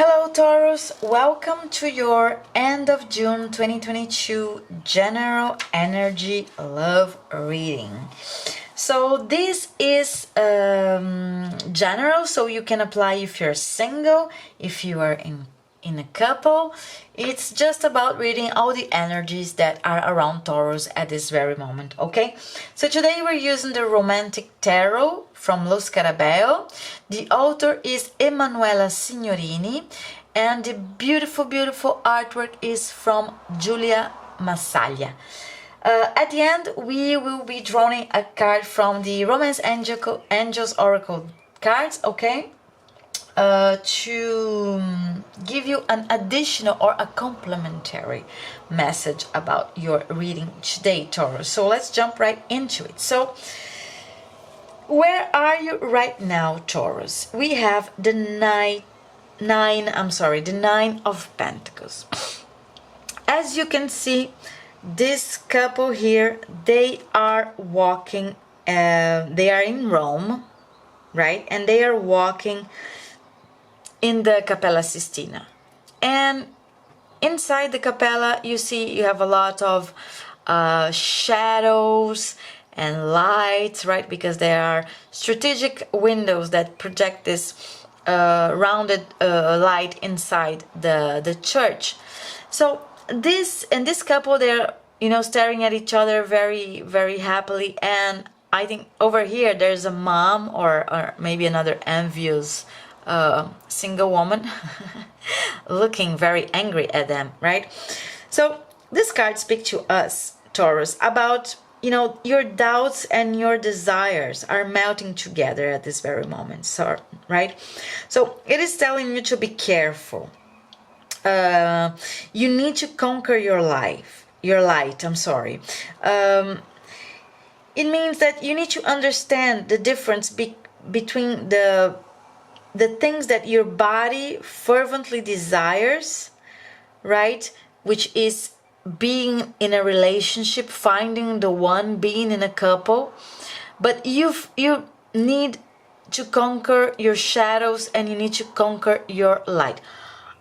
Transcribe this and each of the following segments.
Hello Taurus, welcome to your end of June 2022 general energy love reading. So this is general, so you can apply if you're single, if you are in a couple. It's just about reading all the energies that are around Taurus at this very moment, okay? So today we're using the Romantic Tarot from Lo Scarabeo. The author is Emanuela Signorini, and the beautiful artwork is from Giulia Massaglia. At the end, we will be drawing a card from the Romance Angels Oracle cards, okay? To give you an additional or a complementary message about your reading today, Taurus. So let's jump right into it. So where are you right now, Taurus? We have the Nine of Pentacles. As you can see, this couple here, they are walking, they are in Rome, right? And they are walking in the Cappella Sistina. And inside the Cappella, you see you have a lot of shadows and lights, right? Because there are strategic windows that project this rounded light inside the church. So this couple, they're staring at each other very happily. And I think over here there's a mom or maybe another envious single woman looking very angry at them, right? So this card speaks to us, Taurus, about your doubts and your desires are melting together at this very moment, so right? So it is telling you to be careful. You need to conquer your light. It means that you need to understand the difference between the things that your body fervently desires, right? Which is being in a relationship, finding the one, being in a couple. But you need to conquer your shadows and you need to conquer your light.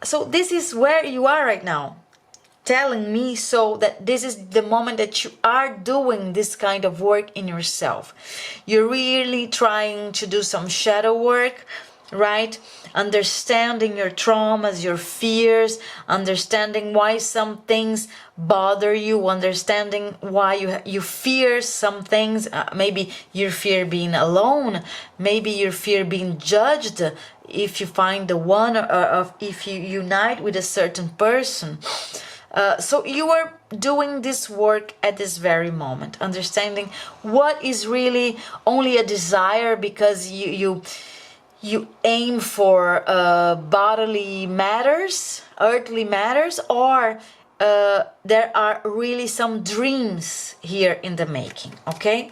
So this is where you are right now, telling me so that this is the moment that you are doing this kind of work in yourself. You're really trying to do some shadow work, right? Understanding your traumas, your fears, understanding why some things bother you, understanding why you fear some things. Maybe you fear being alone, maybe you fear being judged if you find the one, or if you unite with a certain person. So you are doing this work at this very moment, understanding what is really only a desire because you aim for bodily matters, earthly matters, or there are really some dreams here in the making, okay?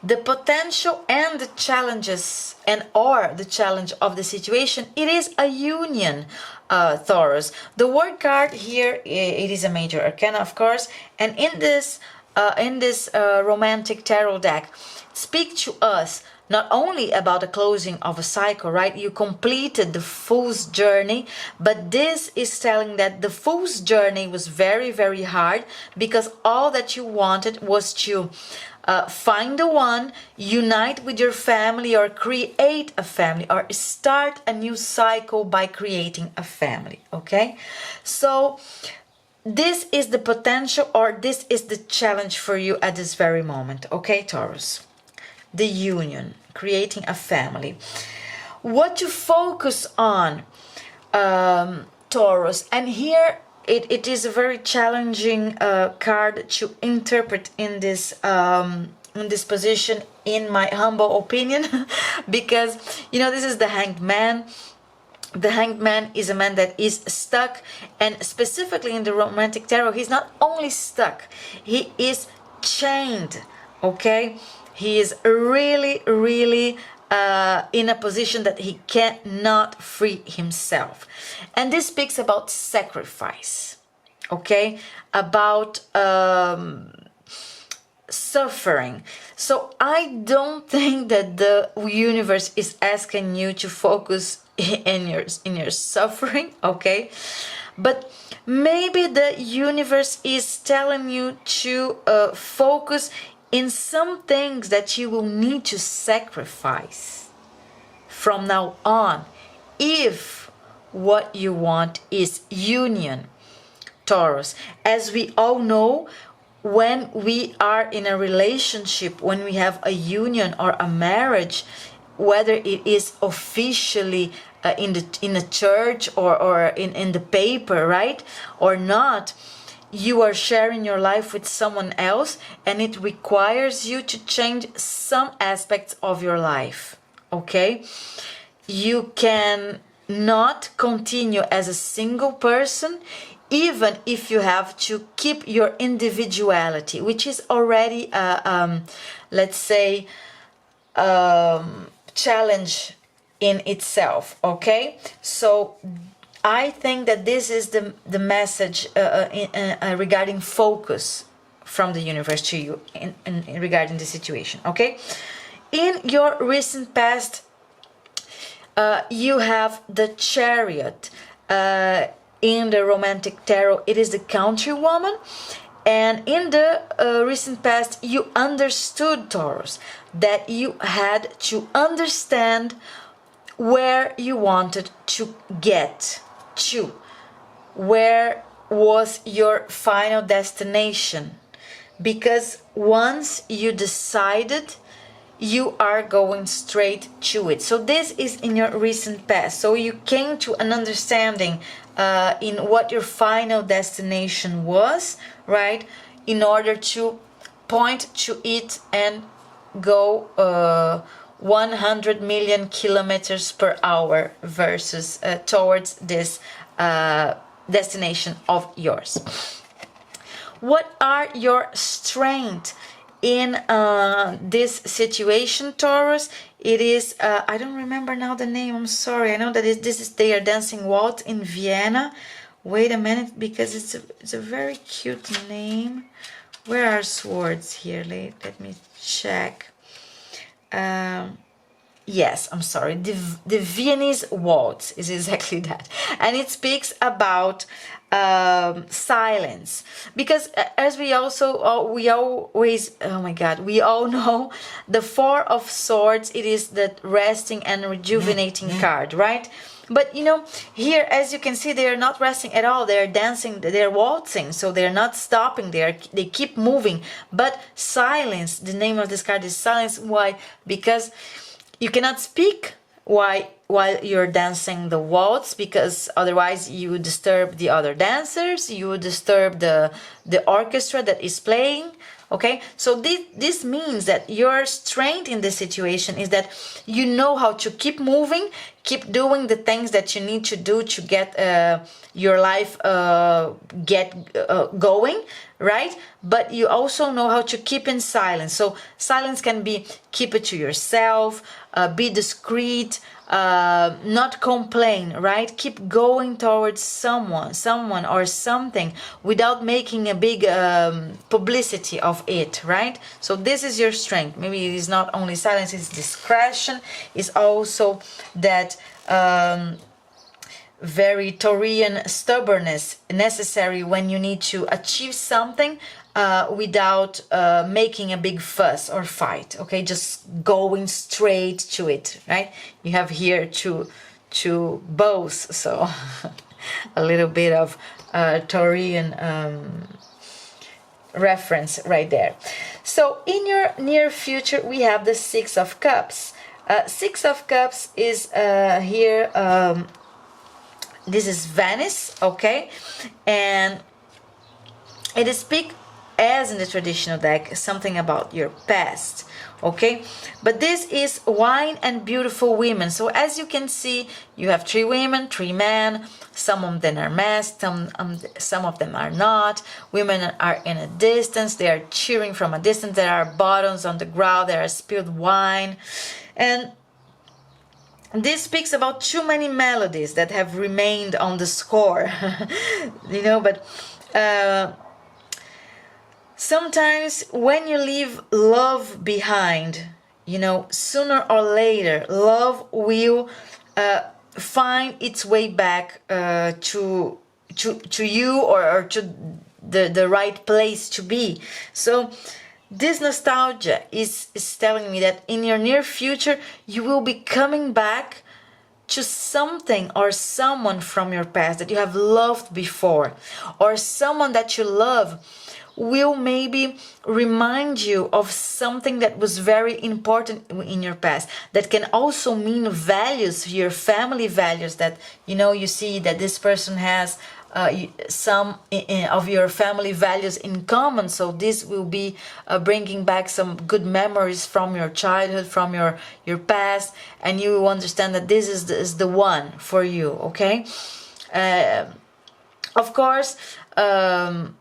The potential and the challenges or the challenge of the situation, it is a union, Taurus. The word card here, it is a major arcana, of course, and in this romantic tarot deck, speak to us not only about the closing of a cycle, right? You completed the Fool's journey, but this is telling that the Fool's journey was very hard because all that you wanted was to find the one, unite with your family, or create a family, or start a new cycle by creating a family, okay? So this is the potential, or this is the challenge for you at this very moment, okay, Taurus? The union, creating a family. What to focus on, Taurus, and here it is a very challenging card to interpret in this position, in my humble opinion, because this is the Hanged Man. The Hanged Man is a man that is stuck, and specifically in the Romantic Tarot, he's not only stuck, he is chained, okay? He is really in a position that he cannot free himself. And this speaks about sacrifice, okay? About suffering. So I don't think that the universe is asking you to focus in your suffering, okay? But maybe the universe is telling you to focus in some things that you will need to sacrifice from now on, if what you want is union, Taurus. As we all know, when we are in a relationship, when we have a union or a marriage, whether it is officially in a church or in the paper, right, or not, you are sharing your life with someone else, and it requires you to change some aspects of your life, okay? You can not continue as a single person, even if you have to keep your individuality, which is already let's say challenge in itself, okay? So I think that this is the message regarding focus from the universe to you in regarding the situation, okay? In your recent past, you have the Chariot. In the romantic tarot, it is the countrywoman. And in the recent past, you understood, Taurus, that you had to understand where you wanted to get to. Where was your final destination? Because once you decided, you are going straight to it. So this is in your recent past. So you came to an understanding in what your final destination was, right? In order to point to it and go 100 million kilometers per hour versus towards this destination of yours. What are your strengths in this situation, Taurus? It is I don't remember now the name, I'm sorry. I know that this is they are dancing waltz in Vienna. Wait a minute, because it's a very cute name. Where are swords here? Let me check. Yes, I'm sorry. The Viennese waltz is exactly that, and it speaks about silence, because as we always, oh my God, we all know the Four of Swords. It is the resting and rejuvenating card, right? But you know, here, as you can see, they are not resting at all. They are dancing, they're waltzing, so they're not stopping. They keep moving. But silence, the name of this card is silence. Why? Because you cannot speak while you're dancing the waltz, because otherwise you would disturb the other dancers, you would disturb the orchestra that is playing. Okay, so this means that your strength in this situation is that you know how to keep moving, keep doing the things that you need to do to get your life going, right? But you also know how to keep in silence. So silence can be keep it to yourself, be discreet, not complain, right? Keep going towards someone or something without making a big publicity of it, right? So this is your strength. Maybe it is not only silence, it's discretion, it's also that very Taurian stubbornness necessary when you need to achieve something without making a big fuss or fight, okay? Just going straight to it, right? You have here two bows, so a little bit of Taurian reference right there. So in your near future, we have the Six of Cups. Six of Cups is here, this is Venice, okay? And it is speak, as in the traditional deck, something about your past, okay? But this is wine and beautiful women. So as you can see, you have three women, three men. Some of them are masked, some of them are not. Women are in a distance, they are cheering from a distance. There are bottles on the ground, there are spilled wine. And this speaks about too many melodies that have remained on the score, you know, but Sometimes when you leave love behind, sooner or later, love will find its way back to you, or to the right place to be. So this nostalgia is telling me that in your near future you will be coming back to something or someone from your past that you have loved before, or someone that you love will maybe remind you of something that was very important in your past. That can also mean values, your family values, that you see that this person has some of your family values in common. So this will be bringing back some good memories from your childhood, from your past, and you will understand that this is the one for you. Okay. Of course,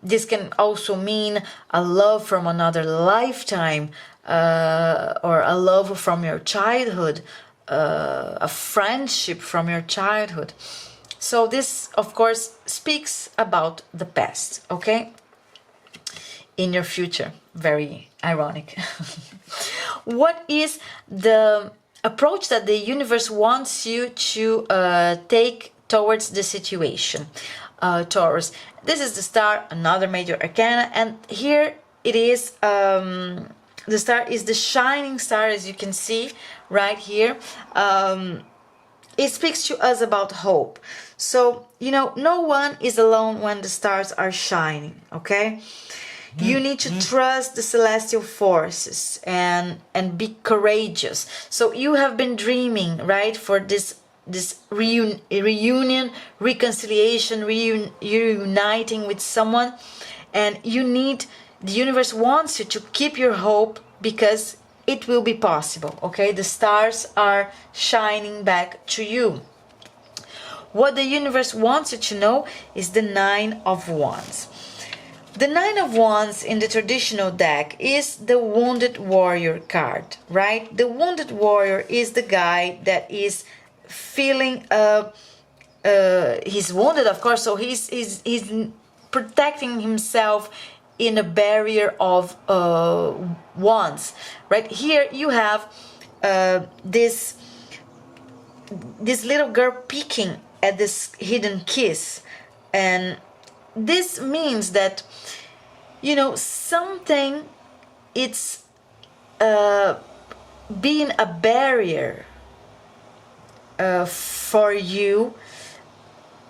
this can also mean a love from another lifetime, or a love from your childhood, a friendship from your childhood. So this, of course, speaks about the past, okay? In your future. Very ironic. What is the approach that the universe wants you to take towards the situation? Taurus. This is the star, another major arcana, and here it is. The star is the shining star, as you can see right here. It speaks to us about hope. So, no one is alone when the stars are shining, okay? You need to trust the celestial forces and be courageous. So you have been dreaming, right, for this reunion, reconciliation, reuniting with someone, and the universe wants you to keep your hope, because it will be possible. Okay, the stars are shining back to you. What the universe wants you to know is the Nine of Wands. The Nine of Wands in the traditional deck is the Wounded Warrior card, right? The Wounded Warrior is the guy that is feeling he's wounded, of course, so he's protecting himself in a barrier of wands. Right here you have this little girl peeking at this hidden kiss, and this means that something, it's being a barrier for you,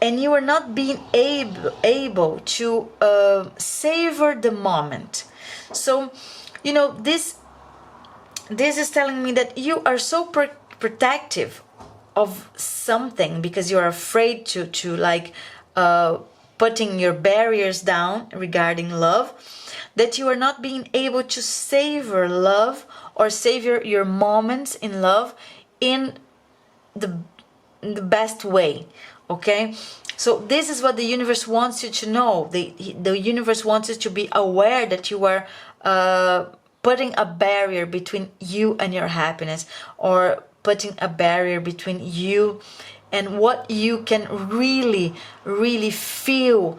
and you are not being able to savor the moment. So this is telling me that you are so protective of something, because you are afraid to like putting your barriers down regarding love, that you are not being able to savor love or savor your moments in love in the best way. Okay, so this is what the universe wants you to know. The universe wants you to be aware that you are putting a barrier between you and your happiness, or putting a barrier between you and what you can really feel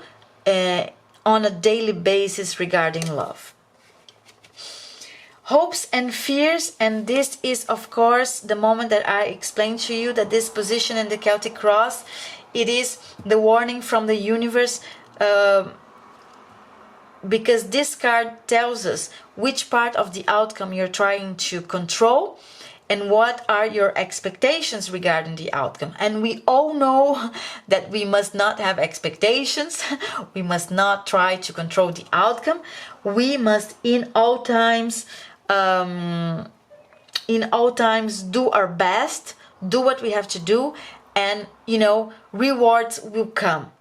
on a daily basis regarding love. Hopes and fears, and this is of course the moment that I explained to you that this position in the Celtic cross, it is the warning from the universe, because this card tells us which part of the outcome you're trying to control and what are your expectations regarding the outcome. And we all know that we must not have expectations. We must not try to control the outcome. We must in all times do our best, do what we have to do, and rewards will come.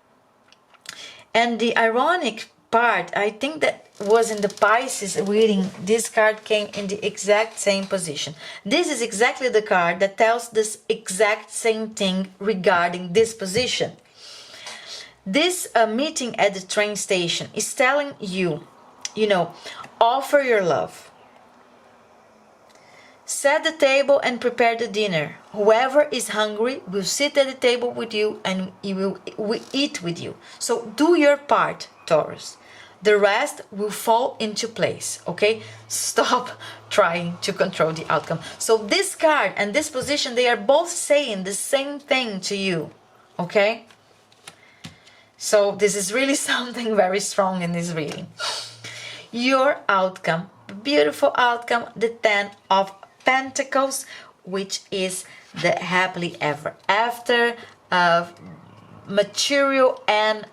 And the ironic part, I think, that was in the Pisces reading, this card came in the exact same position. This is exactly the card that tells this exact same thing regarding this position. This meeting at the train station is telling you, offer your love. Set the table and prepare the dinner. Whoever is hungry will sit at the table with you and he will eat with you. So do your part, Taurus. The rest will fall into place, okay? Stop trying to control the outcome. So this card and this position, they are both saying the same thing to you, okay? So this is really something very strong in this reading. Your outcome, beautiful outcome, the 10 of Pentacles, which is the happily ever after, material and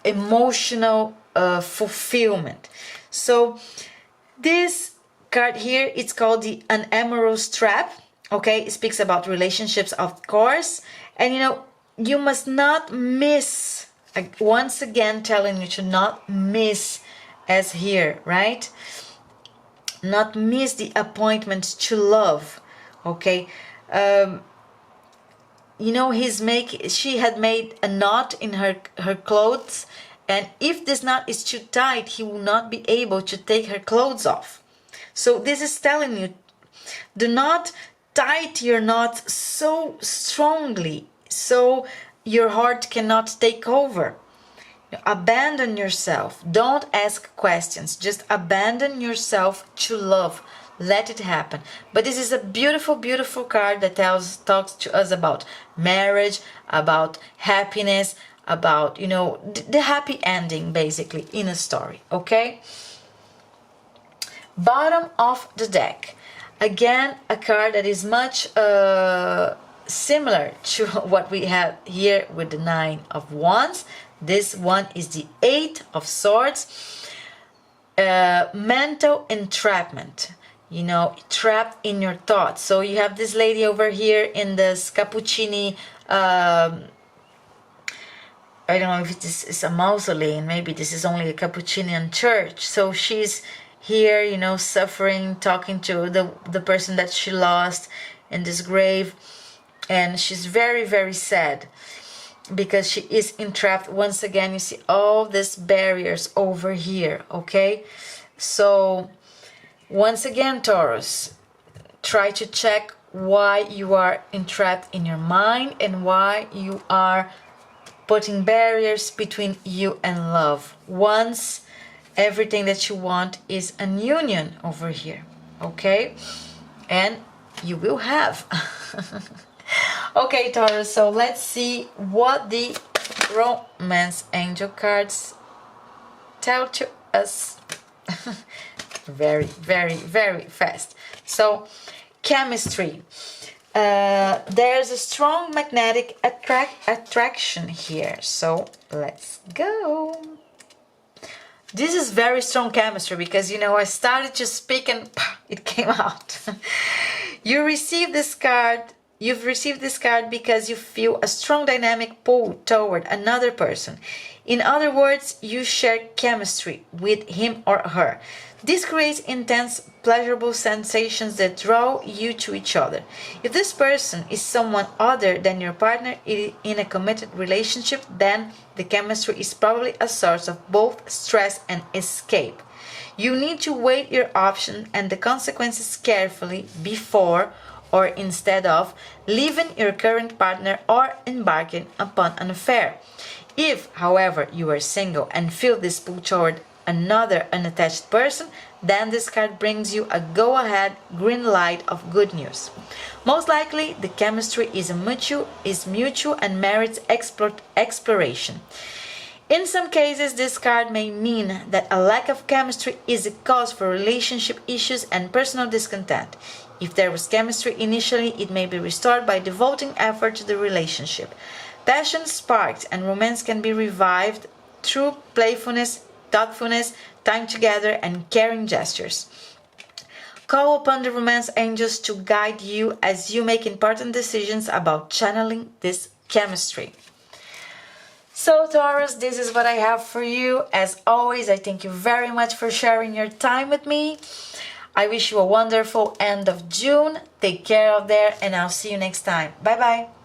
emotional fulfillment. So this card here, it's called the Unamorous Trap. Okay, it speaks about relationships, of course, and you know, you must not miss, once again telling you to not miss, as here, right? Not miss the appointment to love, okay? You know, she had made a knot in her clothes, and if this knot is too tight, he will not be able to take her clothes off. So this is telling you, do not tight your knot so strongly so your heart cannot take over. Abandon yourself. Don't ask questions. Just abandon yourself to love. Let it happen. But this is a beautiful, beautiful card that talks to us about marriage, about happiness, about, you know, the happy ending, basically, in a story, okay? Bottom of the deck. Again, a card that is much similar to what we have here with the 9 of Wands. This one is the 8 of Swords. Mental entrapment. You know, trapped in your thoughts. So you have this lady over here in this Cappuccini, I don't know if this is a mausoleum, maybe this is only a Capuchinian church. So she's here, you know, suffering, talking to the person that she lost in this grave, and she's very, very sad because she is entrapped. Once again, you see all these barriers over here, okay? So once again, Taurus, try to check why you are entrapped in your mind and why you are putting barriers between you and love. Once everything that you want is an union over here, okay? And you will have. Okay, Taurus, so let's see what the romance angel cards tell to us. Very, very, very fast. So, chemistry. There's a strong magnetic attraction here. So, let's go. This is very strong chemistry because, you know, I started to speak and it came out. You've received this card because you feel a strong dynamic pull toward another person. In other words, you share chemistry with him or her. This creates intense, pleasurable sensations that draw you to each other. If this person is someone other than your partner in a committed relationship, then the chemistry is probably a source of both stress and escape. You need to weigh your options and the consequences carefully before or instead of leaving your current partner or embarking upon an affair. If, however, you are single and feel this pull toward another unattached person, then this card brings you a go-ahead green light of good news. Most likely, the chemistry is mutual and merits exploration. In some cases, this card may mean that a lack of chemistry is a cause for relationship issues and personal discontent. If there was chemistry initially, it may be restored by devoting effort to the relationship. Passion sparked and romance can be revived through playfulness, thoughtfulness, time together, and caring gestures. Call upon the romance angels to guide you as you make important decisions about channeling this chemistry. So Taurus, this is what I have for you. As always, I thank you very much for sharing your time with me. I wish you a wonderful end of June. Take care out there, and I'll see you next time. Bye bye.